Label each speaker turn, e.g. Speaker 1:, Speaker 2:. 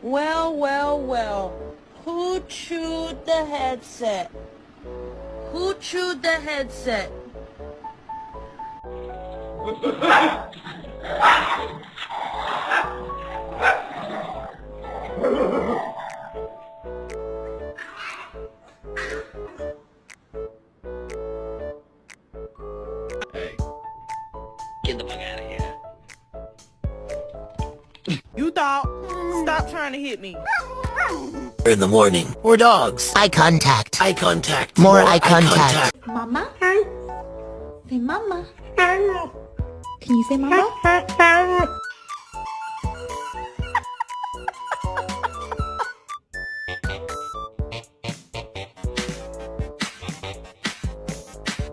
Speaker 1: Well, well, well. Who chewed the headset? Who chewed the headset?
Speaker 2: Hey, get the fuck out of here.
Speaker 1: You dog, stop trying to hit me.
Speaker 2: In the morning. We're dogs.
Speaker 3: Eye contact.
Speaker 2: Eye contact.
Speaker 3: More eye contact.
Speaker 4: Mama? Say mama. Can you say mama?